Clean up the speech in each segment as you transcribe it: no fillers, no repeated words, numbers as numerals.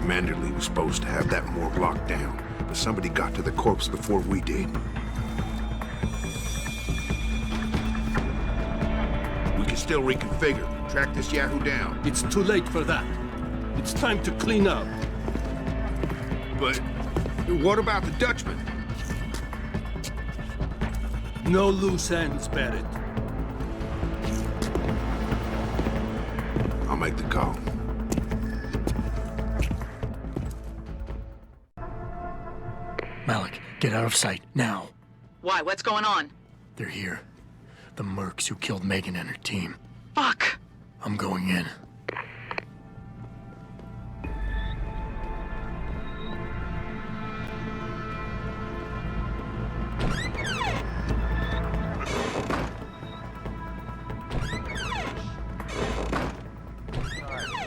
Manderley was supposed to have that morgue locked down, but somebody got to the corpse before we did. We can still reconfigure, track this Yahoo down. It's too late for that. It's time to clean up. But what about the Dutchman? No loose ends, Barrett. I'll make the call. Malik, get out of sight, now. Why? What's going on? They're here. The mercs who killed Megan and her team. Fuck! I'm going in.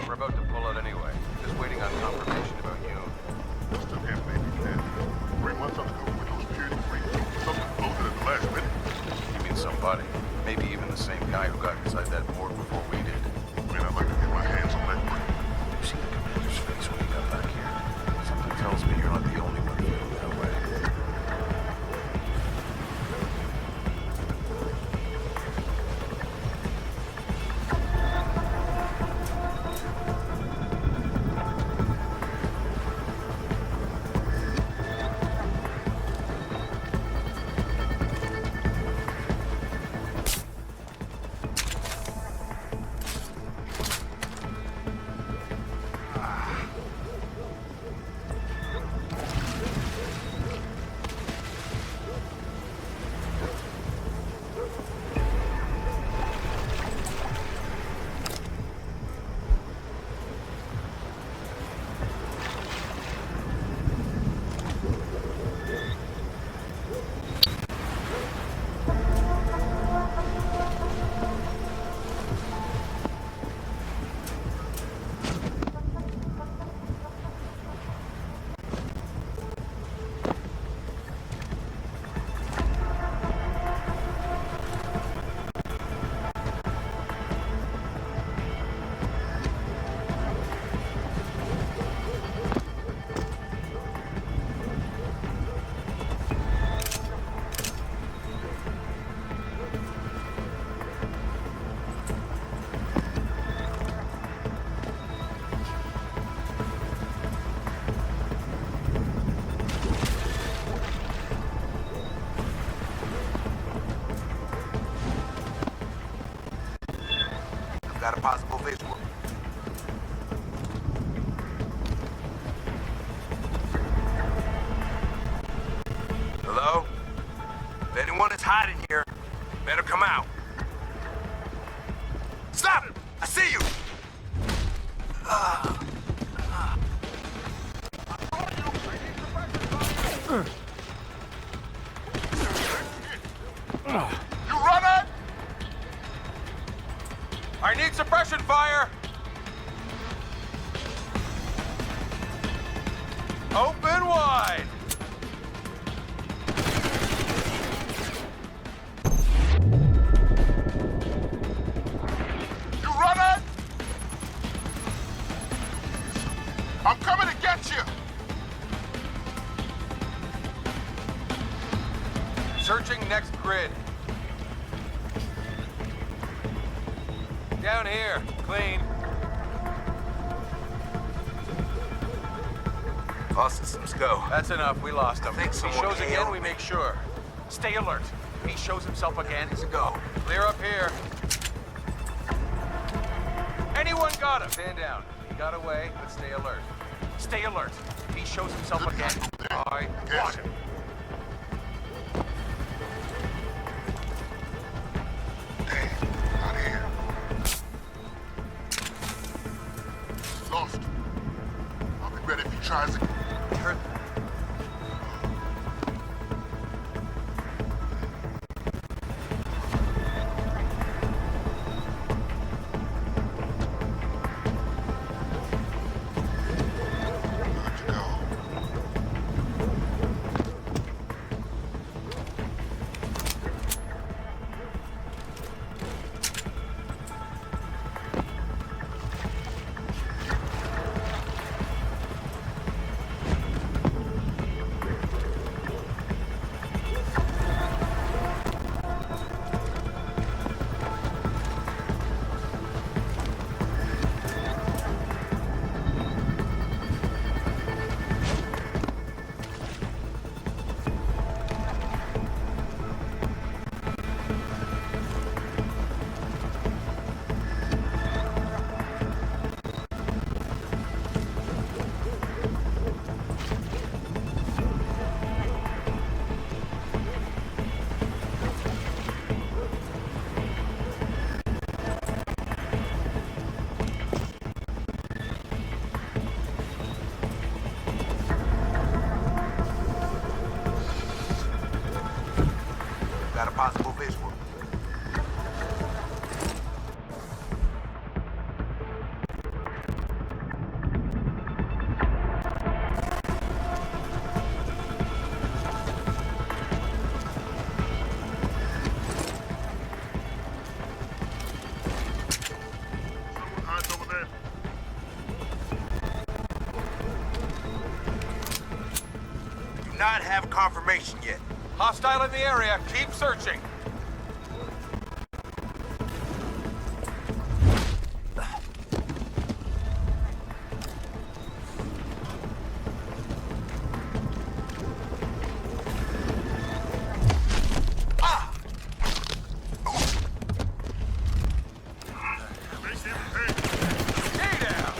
We're about to pull out anyway. Just waiting on confirmation about you. Just an half maybe, Ken. 3 months undercover with those security freaks. Something closer at the last minute. You mean somebody? Maybe even the same guy who got inside that morgue before we did. Man, I'd like to get my hands on that brick. You see the commander's face when he got back here? Something tells me you're not the only one feeling that way. Got a possible visual. Hello? If anyone is hiding here, better come out. Stop! I see you! You running? I need suppression fire! Open wide! You running? I'm coming to get you! Searching next grid. Down here, clean. Lost systems, go. That's enough, we lost him. Think If he someone shows again, hailed we me. make sure. Stay alert. If he shows himself again, Here's a go. clear up here. Anyone got him? Stand down. He got away, but stay alert. Stay alert. If he shows himself again, I want him. Got a possible visual. Someone hides over there. Do not have confirmation yet. Hostile in the area. Keep searching. Stay down. Hey. Stay down.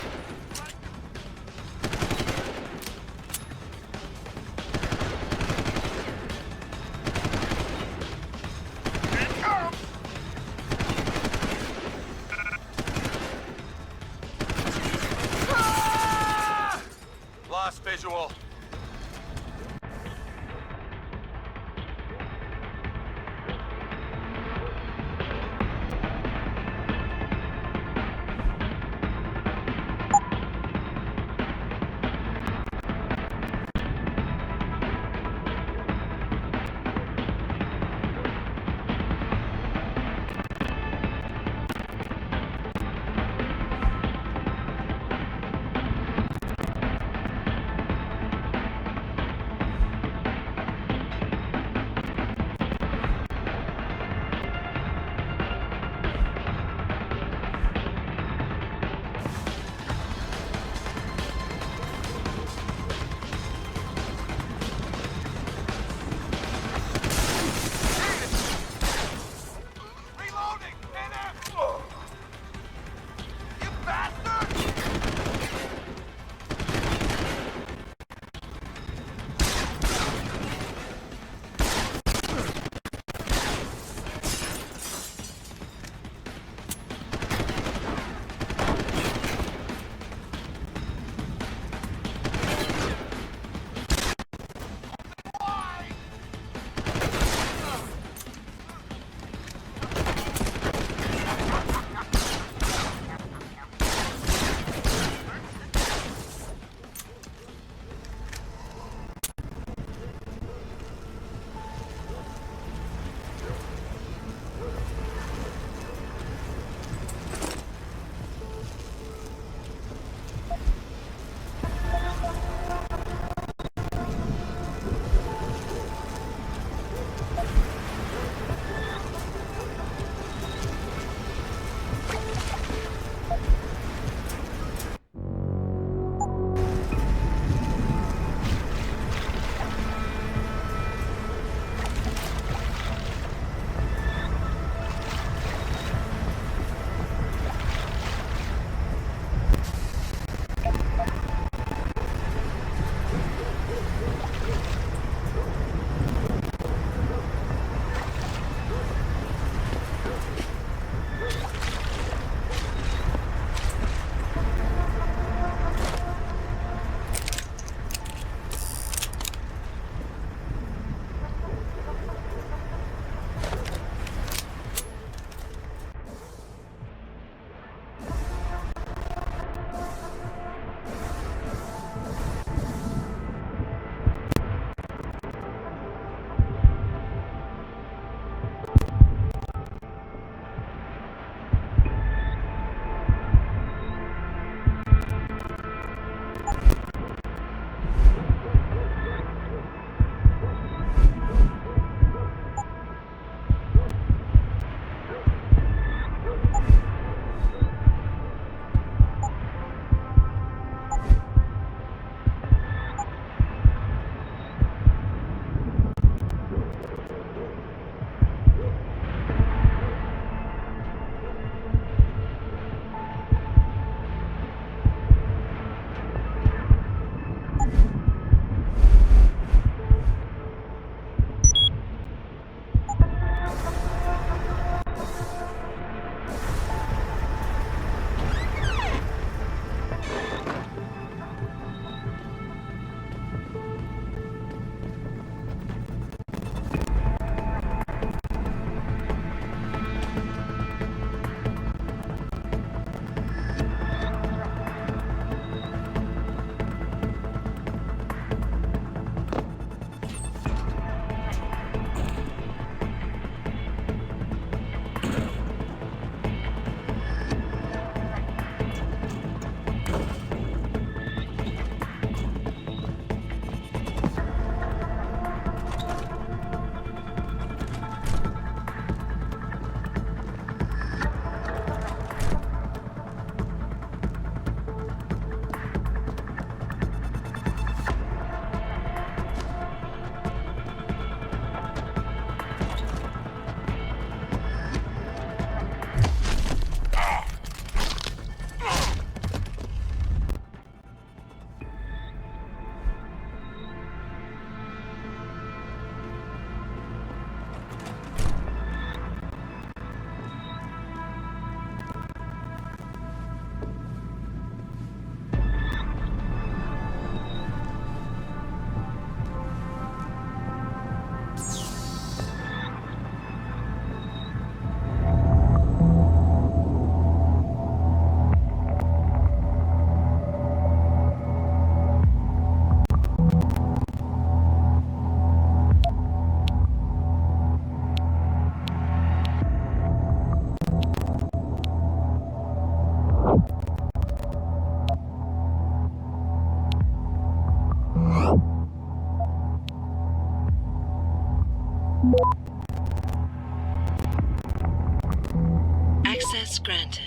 Access granted.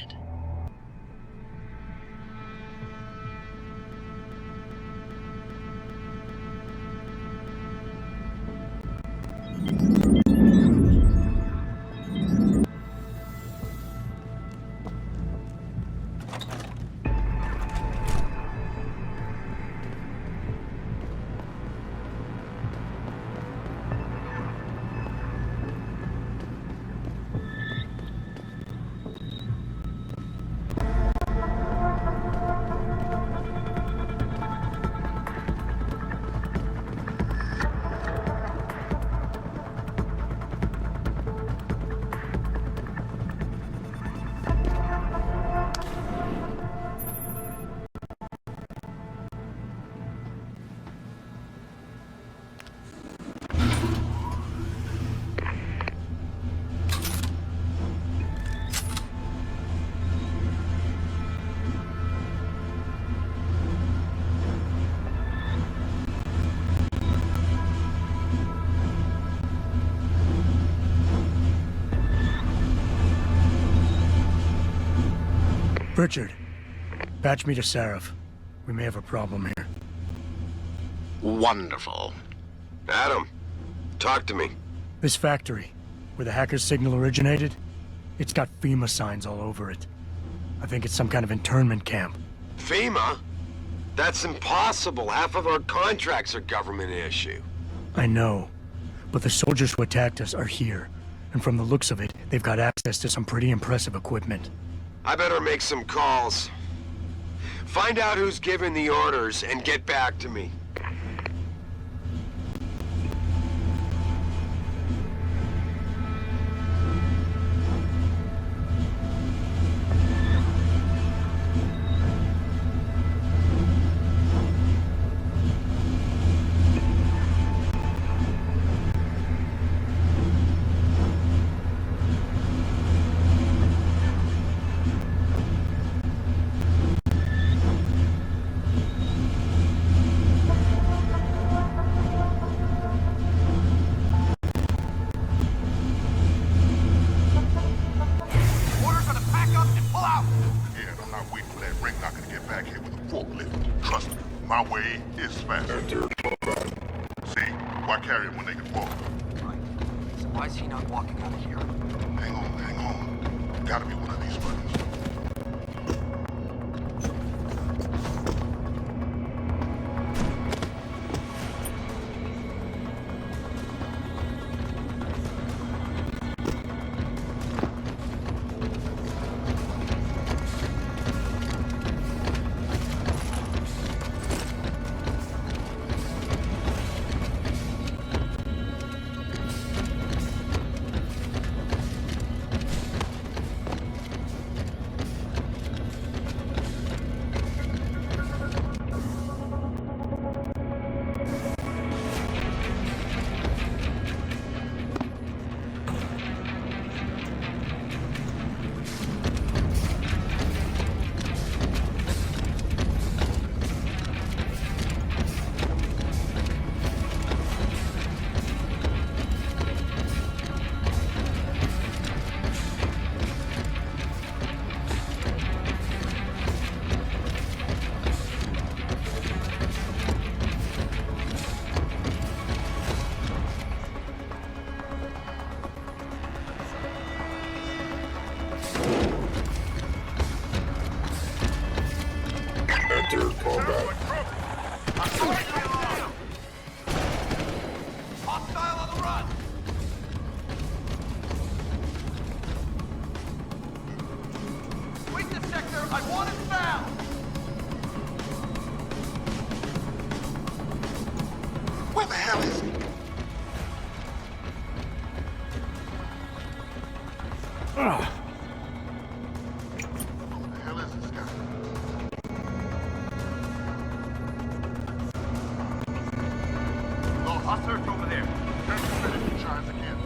Richard, patch me to Sarif. We may have a problem here. Wonderful. Adam, talk to me. This factory, where the hacker's signal originated, it's got FEMA signs all over it. I think it's some kind of internment camp. FEMA? That's impossible. Half of our contracts are government issue. I know, but the soldiers who attacked us are here. And from the looks of it, they've got access to some pretty impressive equipment. I better make some calls. Find out who's giving the orders and get back to me. My way is faster. See, why carry it when they can walk? Right. So why is he not walking out of here? Hang on. Gotta be one of these buttons. Enter combat. Hostile on the run! Weakness sector, I want it found! Where the hell is he? Who the hell is this guy? Lord, I'll search over there. Turn this ready to charge again.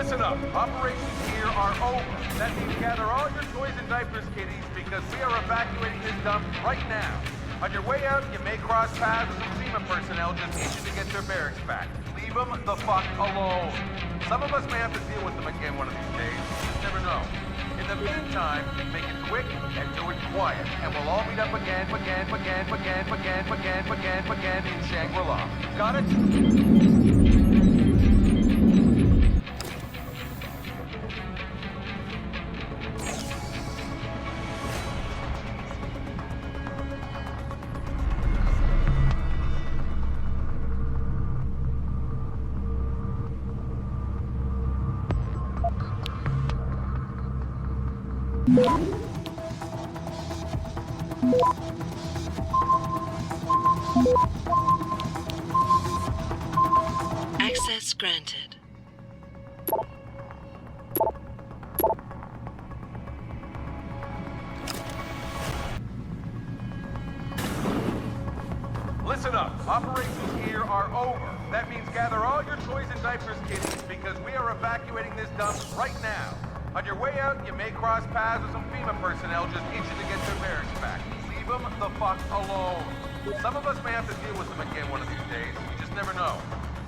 Listen up. Operations here are over. That means gather all your toys and diapers, kiddies, because we are evacuating this dump right now. On your way out, you may cross paths with some FEMA personnel just itching to get their barracks back. Leave them the fuck alone. Some of us may have to deal with them again one of these days. You just never know. In the meantime, make it quick and do it quiet, and we'll all meet up again in Shangri-La. Got it? Access granted. Listen up. Operations here are over. That means gather all your toys and diapers, kiddies, because we are evacuating this dump right now. On your way out, you may cross paths with some FEMA personnel just itching to get their barracks back. Leave them the fuck alone. Some of us may have to deal with them again one of these days. You just never know.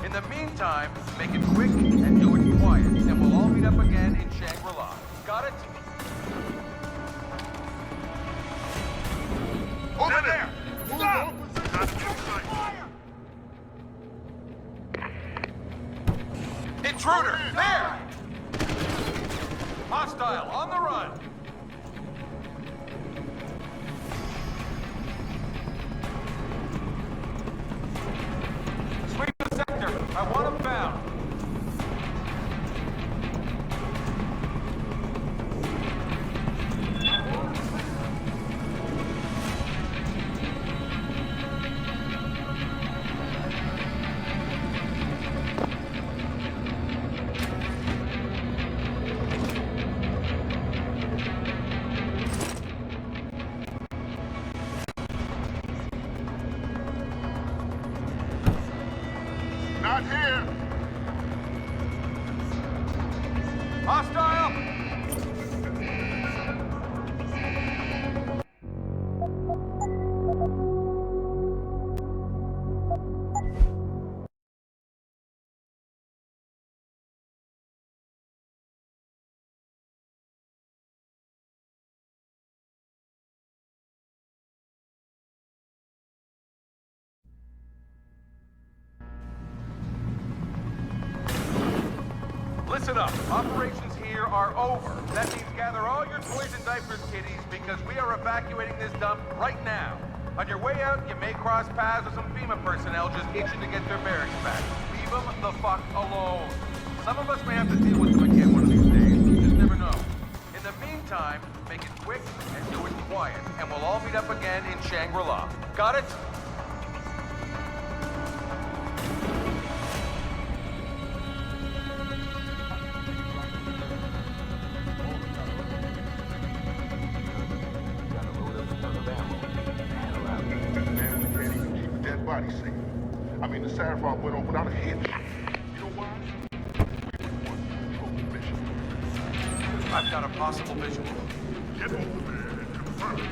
In the meantime, make it quick and do it quiet, and we'll all meet up again in Shangri-La. Got it? Over there! Stop! Intruder! There! Hostile, on the run! Sweep the sector! I want him found! Not here! Hostile! Listen up. Operations here are over. That means gather all your toys and diapers, kiddies, because we are evacuating this dump right now. On your way out, you may cross paths with some FEMA personnel just itching to get their barracks back. Leave them the fuck alone. Some of us may have to deal with them again one of these days. You just never know. In the meantime, make it quick and do it quiet, and we'll all meet up again in Shangri-La. Got it? Body safe. I mean, the Sapphire went on without a hitch. You know why? We were one control the mission. I've got a possible visual. Get over there and confirm it.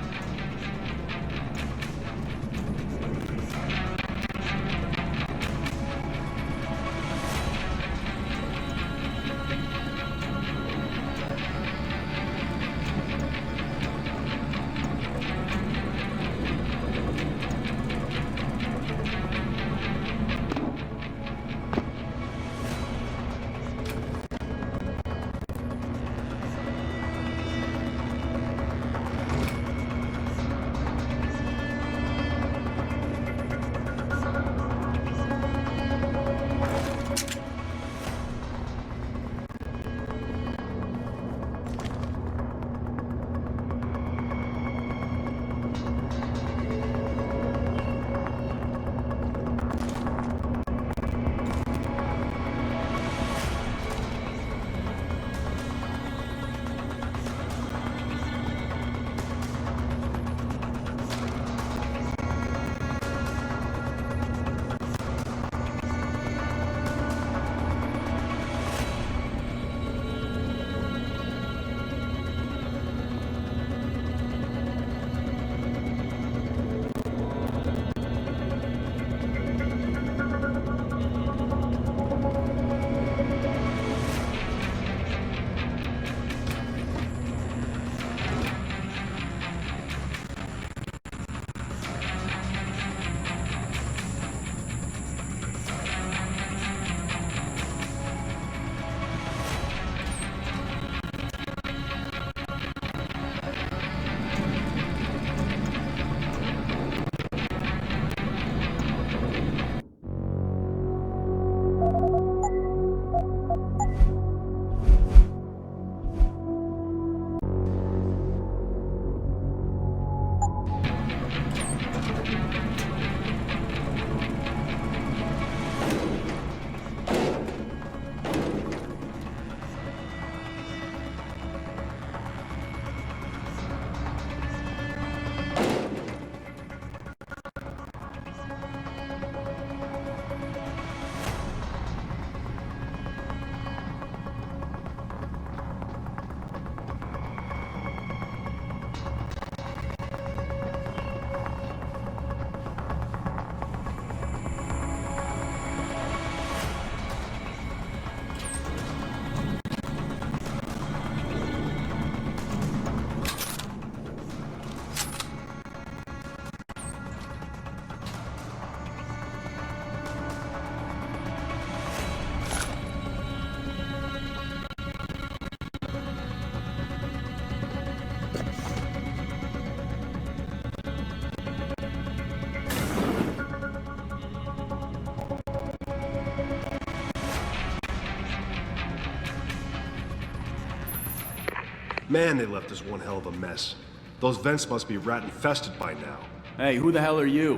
Man, they left us one hell of a mess. Those vents must be rat-infested by now. Hey, who the hell are you?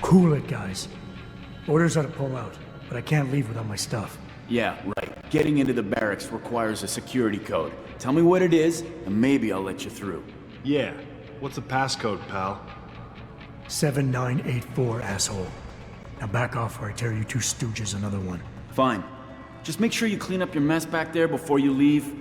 Cool it, guys. Orders are to pull out, but I can't leave without my stuff. Yeah, right. Getting into the barracks requires a security code. Tell me what it is, and maybe I'll let you through. Yeah. What's the passcode, pal? 7984, asshole. Now back off or I tear you two stooges another one. Fine. Just make sure you clean up your mess back there before you leave.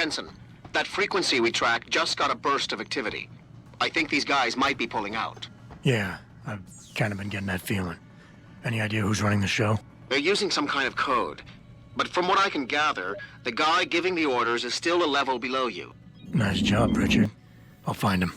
Jensen, that frequency we tracked just got a burst of activity. I think these guys might be pulling out. Yeah, I've kind of been getting that feeling. Any idea who's running the show? They're using some kind of code. But from what I can gather, the guy giving the orders is still a level below you. Nice job, Richard. I'll find him.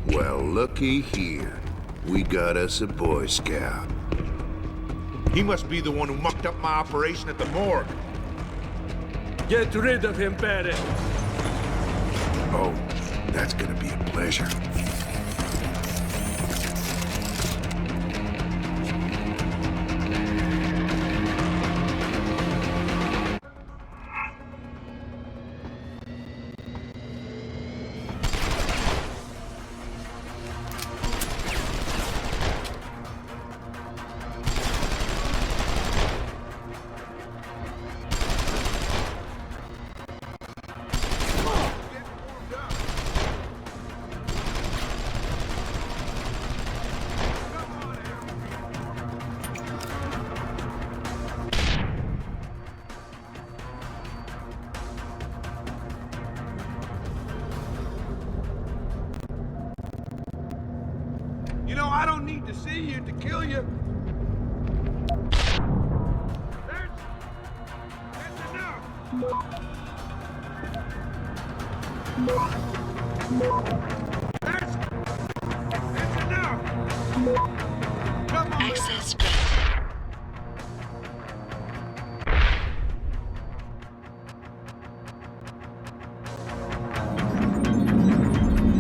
Well, looky here. We got us a Boy Scout. He must be the one who mucked up my operation at the morgue. Get rid of him, Barrett. Oh, that's gonna be a pleasure. need to see you to kill you. That's enough. That's enough. Come on. Access granted.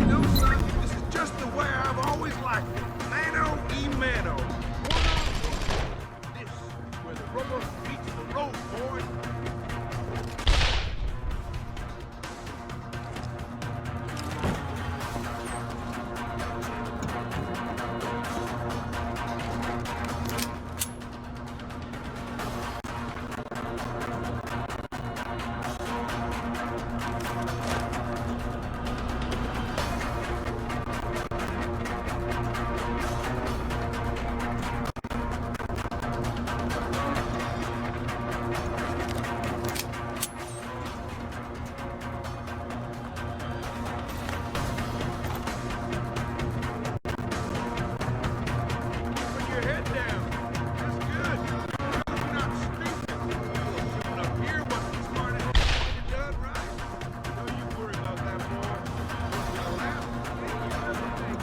No, son, this is just the way I've always liked it. Mano y mano. One-on-one. This is where the rubber meets the road, boy. Put your head down. That's good. You're not stupid. Someone up here wasn't smart enough to get it done right. Don't you worry about that, boy. Once in a lap, you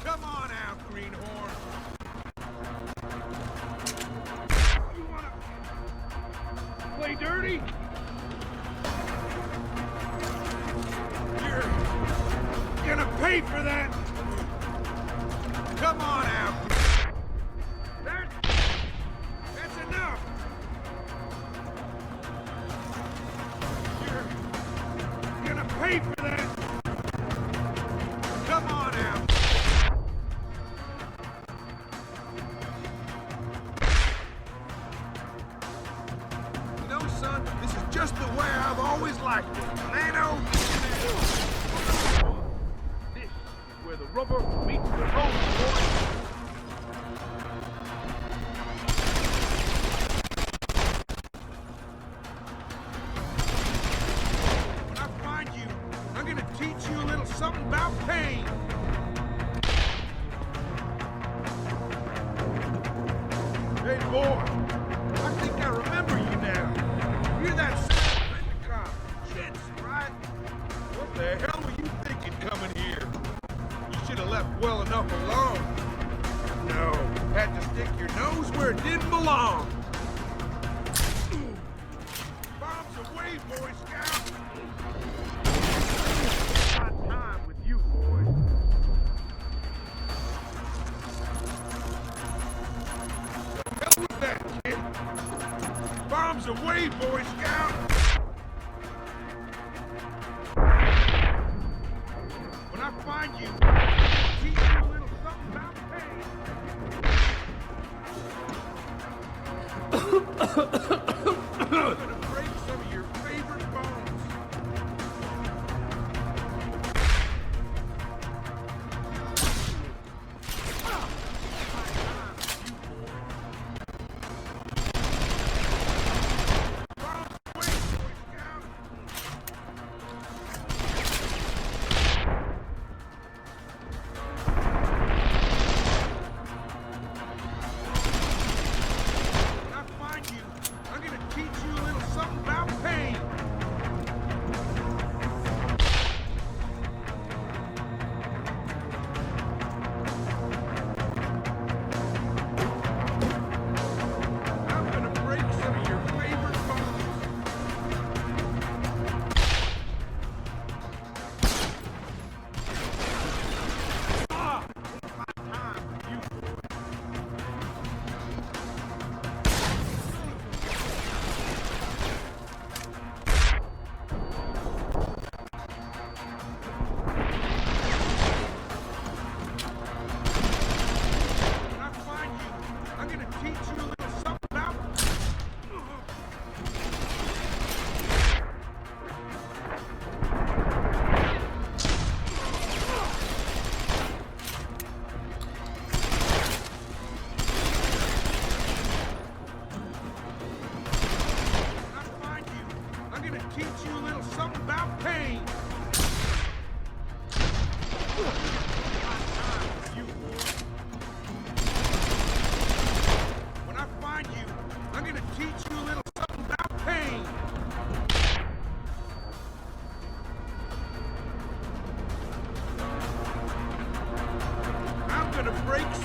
Come on out, greenhorn. You wanna play dirty? You're gonna pay for that. Come on out. That's enough. You're gonna pay for that. Come on out. You know, son, this is just the way I've always liked it. Mano. This is where the rubber meets the road, boy. When I find you, I'm gonna teach you a little something about pain. Hey, boy, I think I remember you now. You're that cop, Chintz, right? What the hell were you thinking coming here? You should have left well enough alone. No, had to stick your nose where it didn't belong. Bombs away, Boy Scout. My time with you, boy. The hell was that, kid? Bombs away, Boy Scout. When I find you, I'll teach you a little something about pain. I'm gonna break some of your favorite bones.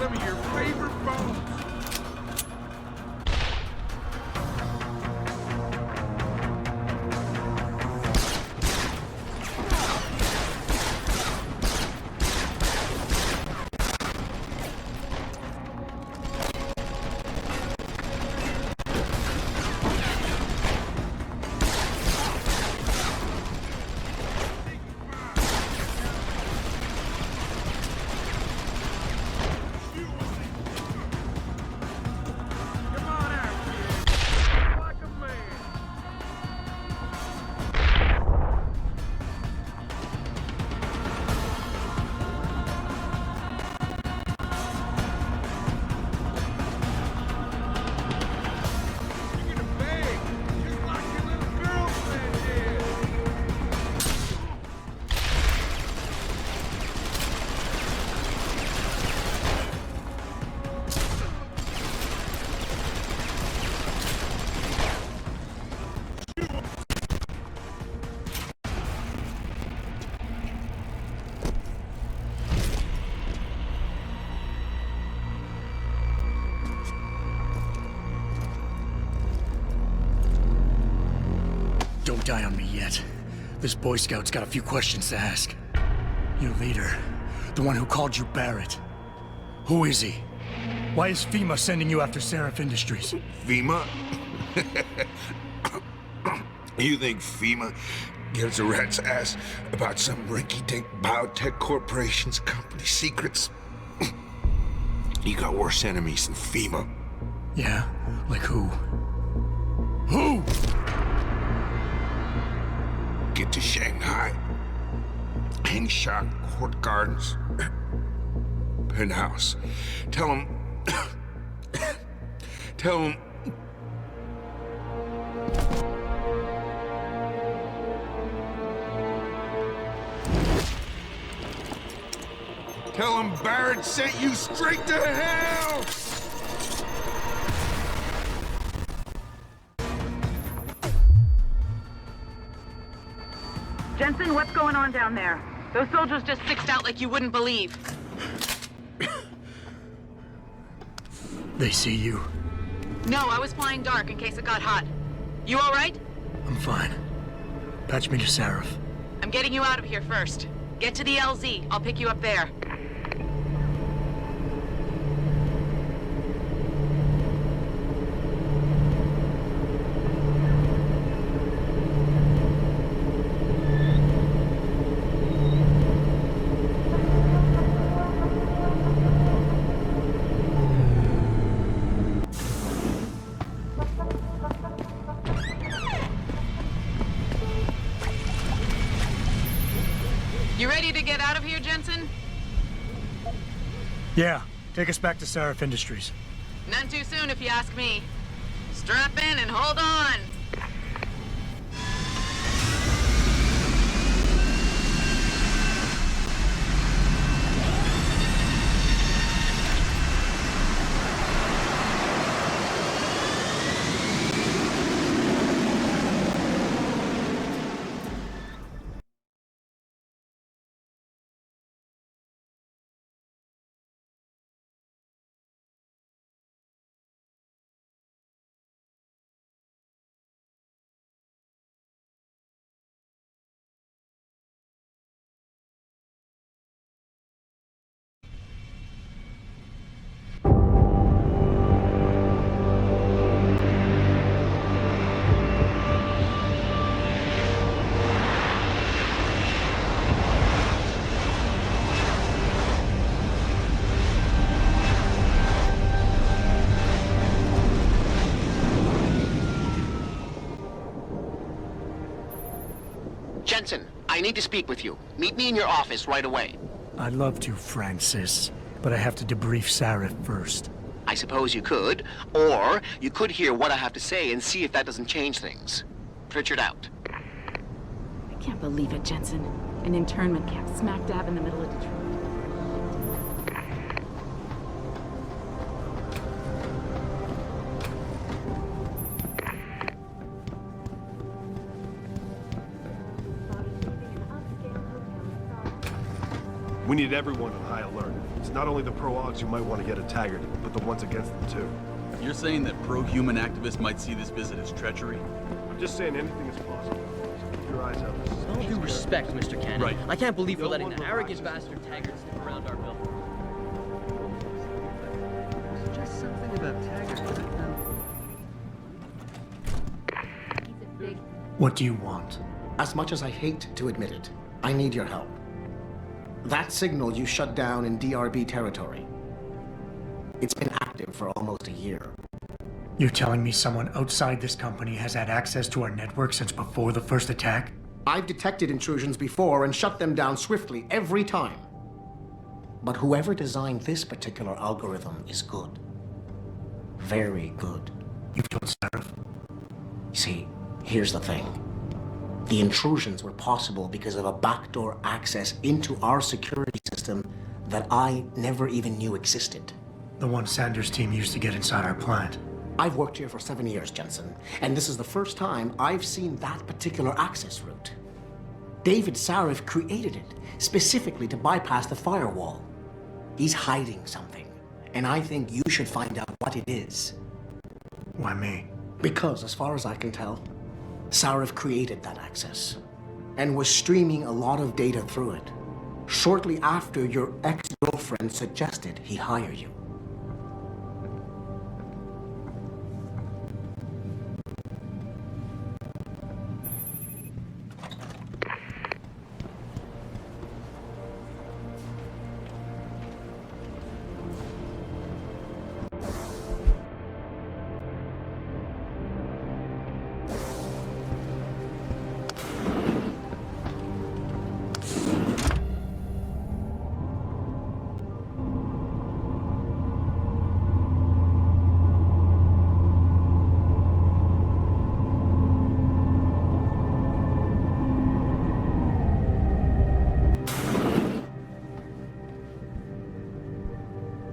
some of your favorite bones. Don't die on me yet. This Boy Scout's got a few questions to ask. Your leader, the one who called you Barrett. Who is he? Why is FEMA sending you after Seraph Industries? FEMA? You think FEMA gives a rat's ass about some rinky-dink biotech corporation's company secrets? You got worse enemies than FEMA. Yeah? Like who? Who? Get to Shanghai. Hangshot Court Gardens. Penthouse. Tell him... Tell him... Tell him Barrett sent you straight to hell! Jensen, what's going on down there? Those soldiers just sixed out like you wouldn't believe. They see you. No, I was flying dark in case it got hot. You all right? I'm fine. Patch me to Seraph. I'm getting you out of here first. Get to the LZ. I'll pick you up there. You ready to get out of here, Jensen? Yeah, take us back to Seraph Industries. None too soon, if you ask me. Strap in and hold on. Jensen, I need to speak with you. Meet me in your office right away. I'd love to, Francis, but I have to debrief Seraph first. I suppose you could, or you could hear what I have to say and see if that doesn't change things. Pritchard out. I can't believe it, Jensen. An internment camp smack dab in the middle of Detroit. We need everyone on high alert. It's not only the pro-Augs who might want to get at Taggart, but the ones against them too. You're saying that pro-human activists might see this visit as treachery? I'm just saying anything is possible. So keep your eyes out. With all due respect, Mr. Cannon, Right. I can't believe we're letting that arrogant bastard Taggart stick around our building. There's just something about Taggart that What do you want? As much as I hate to admit it, I need your help. That signal you shut down in DRB territory. It's been active for almost a year. You're telling me someone outside this company has had access to our network since before the first attack? I've detected intrusions before and shut them down swiftly every time. But whoever designed this particular algorithm is good. Very good. You've told Sarif? See, here's the thing. The intrusions were possible because of a backdoor access into our security system that I never even knew existed. The one Sanders' team used to get inside our plant. I've worked here for 7 years, Jensen, and this is the first time I've seen that particular access route. David Sarif created it specifically to bypass the firewall. He's hiding something, and I think you should find out what it is. Why me? Because, as far as I can tell, Sarif created that access and was streaming a lot of data through it shortly after your ex-girlfriend suggested he hire you.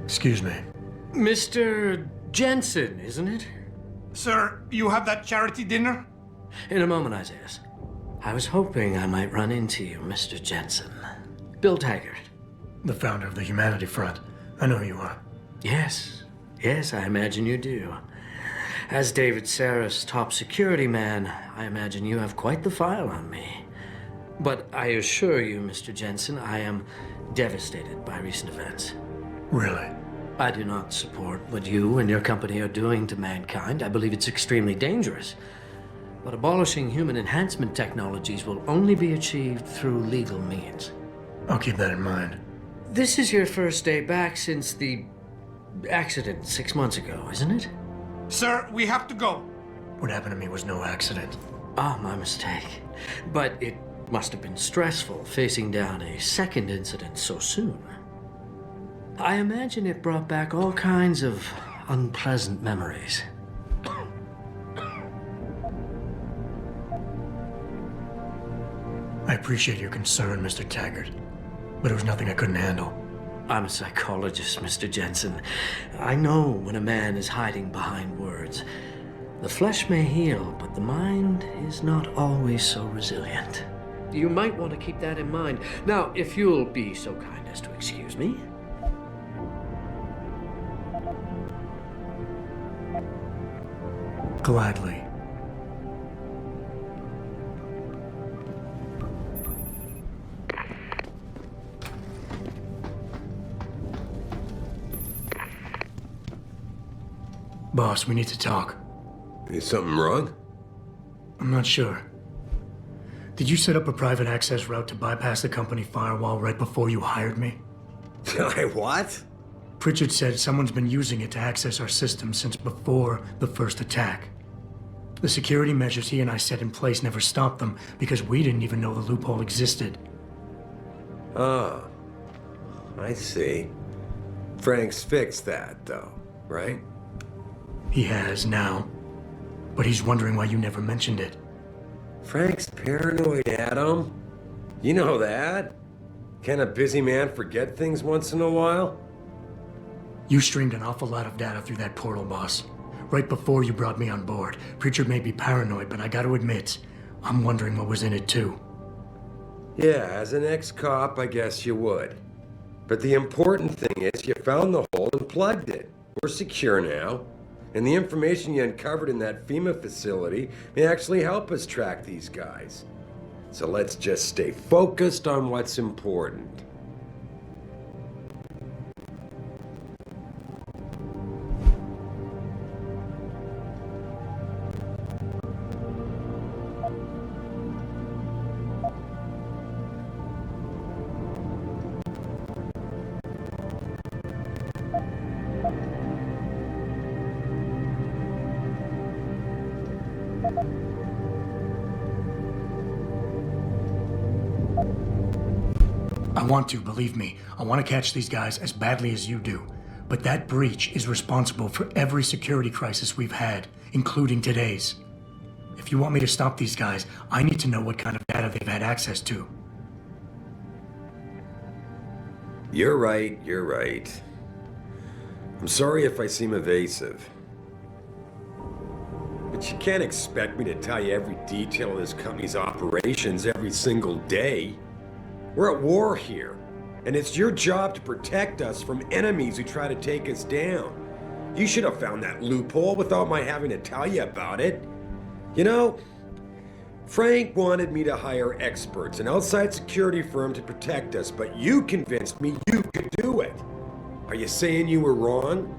Excuse me. Mr. Jensen, isn't it? Sir, you have that charity dinner? In a moment, Isaiah. I was hoping I might run into you, Mr. Jensen. Bill Taggart. The founder of the Humanity Front. I know who you are. Yes. Yes, I imagine you do. As David Sarif's top security man, I imagine you have quite the file on me. But I assure you, Mr. Jensen, I am devastated by recent events. Really? I do not support what you and your company are doing to mankind. I believe it's extremely dangerous. But abolishing human enhancement technologies will only be achieved through legal means. I'll keep that in mind. This is your first day back since the accident 6 months ago, isn't it? Sir, we have to go. What happened to me was no accident. Ah, my mistake. But it must have been stressful facing down a second incident so soon. I imagine it brought back all kinds of unpleasant memories. I appreciate your concern, Mr. Taggart, but it was nothing I couldn't handle. I'm a psychologist, Mr. Jensen. I know when a man is hiding behind words. The flesh may heal, but the mind is not always so resilient. You might want to keep that in mind. Now, if you'll be so kind as to excuse me. Gladly. Boss, we need to talk. Is something wrong? I'm not sure. Did you set up a private access route to bypass the company firewall right before you hired me? What? Pritchard said someone's been using it to access our system since before the first attack. The security measures he and I set in place never stopped them because we didn't even know the loophole existed. Oh, I see. Frank's fixed that, though, right? He has now, but he's wondering why you never mentioned it. Frank's paranoid, Adam. You know that. Can a busy man forget things once in a while? You streamed an awful lot of data through that portal, boss. Right before you brought me on board. Pritchard may be paranoid, but I gotta admit, I'm wondering what was in it too. Yeah, as an ex-cop, I guess you would. But the important thing is you found the hole and plugged it. We're secure now. And the information you uncovered in that FEMA facility may actually help us track these guys. So let's just stay focused on what's important. I want to, believe me. I want to catch these guys as badly as you do. But that breach is responsible for every security crisis we've had, including today's. If you want me to stop these guys, I need to know what kind of data they've had access to. You're right. I'm sorry if I seem evasive. But you can't expect me to tell you every detail of this company's operations every single day. We're at war here, and it's your job to protect us from enemies who try to take us down. You should have found that loophole without my having to tell you about it. You know, Frank wanted me to hire experts, an outside security firm to protect us, but you convinced me you could do it. Are you saying you were wrong?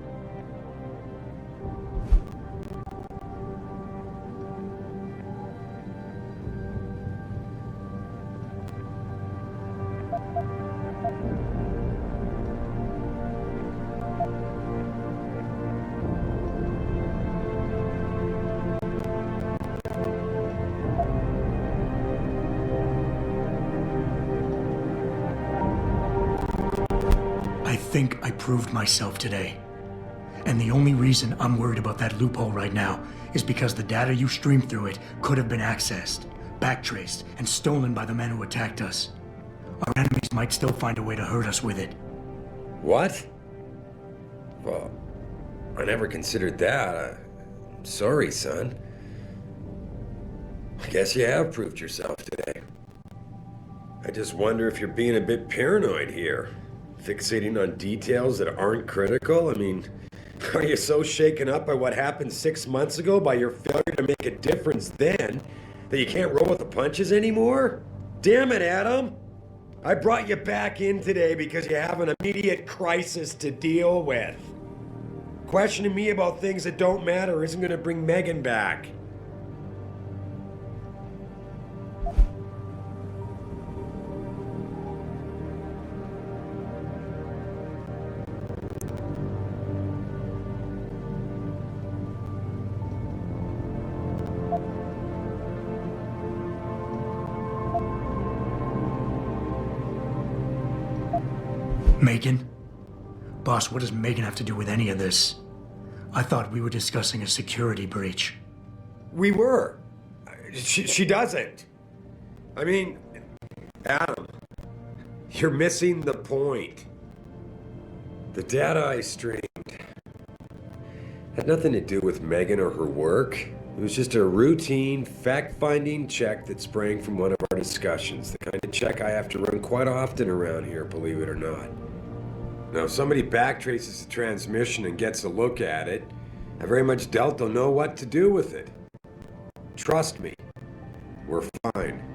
I think I proved myself today. And the only reason I'm worried about that loophole right now is because the data you streamed through it could have been accessed, backtraced, and stolen by the men who attacked us. Our enemies might still find a way to hurt us with it. What? Well, I never considered that. I'm sorry, son. I guess you have proved yourself today. I just wonder if you're being a bit paranoid here. Fixating on details that aren't critical? I mean, are you so shaken up by what happened 6 months ago, by your failure to make a difference then, that you can't roll with the punches anymore? Damn it, Adam! I brought you back in today because you have an immediate crisis to deal with. Questioning me about things that don't matter isn't going to bring Megan back. Megan? Boss, what does Megan have to do with any of this? I thought we were discussing a security breach. We were. She doesn't. I mean, Adam, you're missing the point. The data I streamed had nothing to do with Megan or her work. It was just a routine, fact-finding check that sprang from one of our discussions. The kind of check I have to run quite often around here, believe it or not. Now, if somebody backtraces the transmission and gets a look at it, I very much doubt they'll know what to do with it. Trust me, we're fine.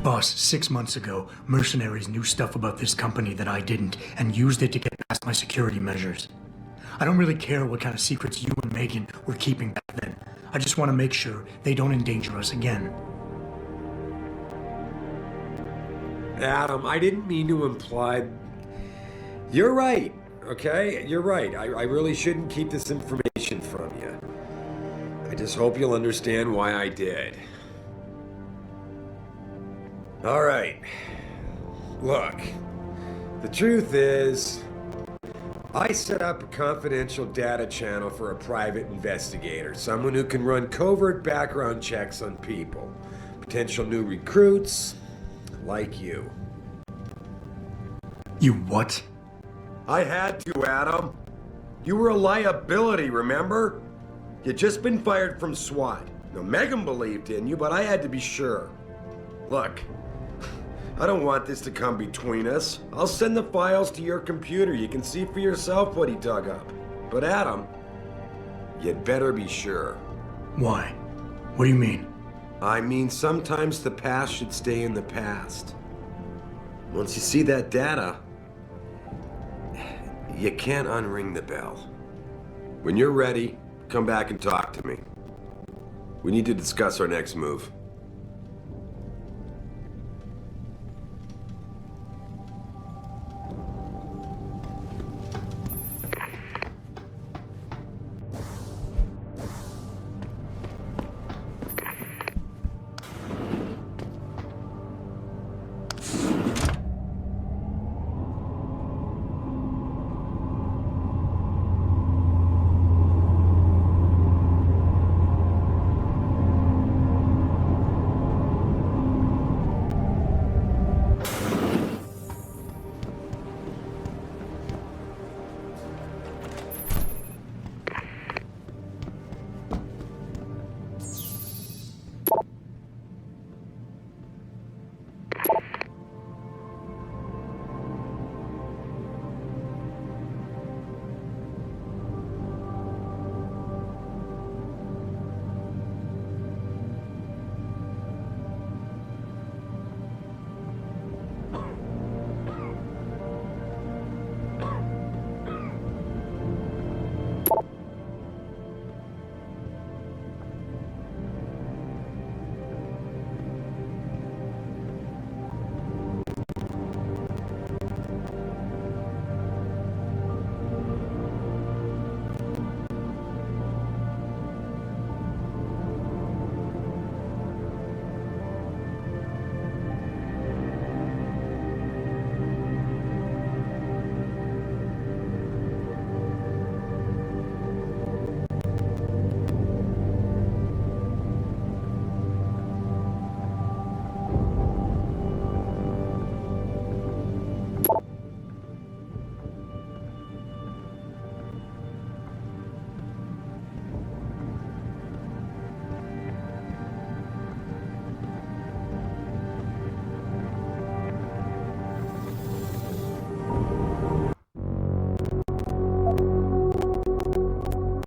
Boss, 6 months ago, mercenaries knew stuff about this company that I didn't, and used it to get past my security measures. I don't really care what kind of secrets you and Megan were keeping back then. I just want to make sure they don't endanger us again. Adam, I didn't mean to imply... You're right, okay? You're right. I really shouldn't keep this information from you. I just hope you'll understand why I did. All right. Look, the truth is, I set up a confidential data channel for a private investigator, someone who can run covert background checks on people. potential new recruits, like you. You what? I had to, Adam. You were a liability, remember? You'd just been fired from SWAT. Now, Megan believed in you, but I had to be sure. Look, I don't want this to come between us. I'll send the files to your computer. You can see for yourself what he dug up. But Adam, you'd better be sure. Why? What do you mean? I mean, sometimes the past should stay in the past. Once you see that data, you can't unring the bell. When you're ready, come back and talk to me. We need to discuss our next move.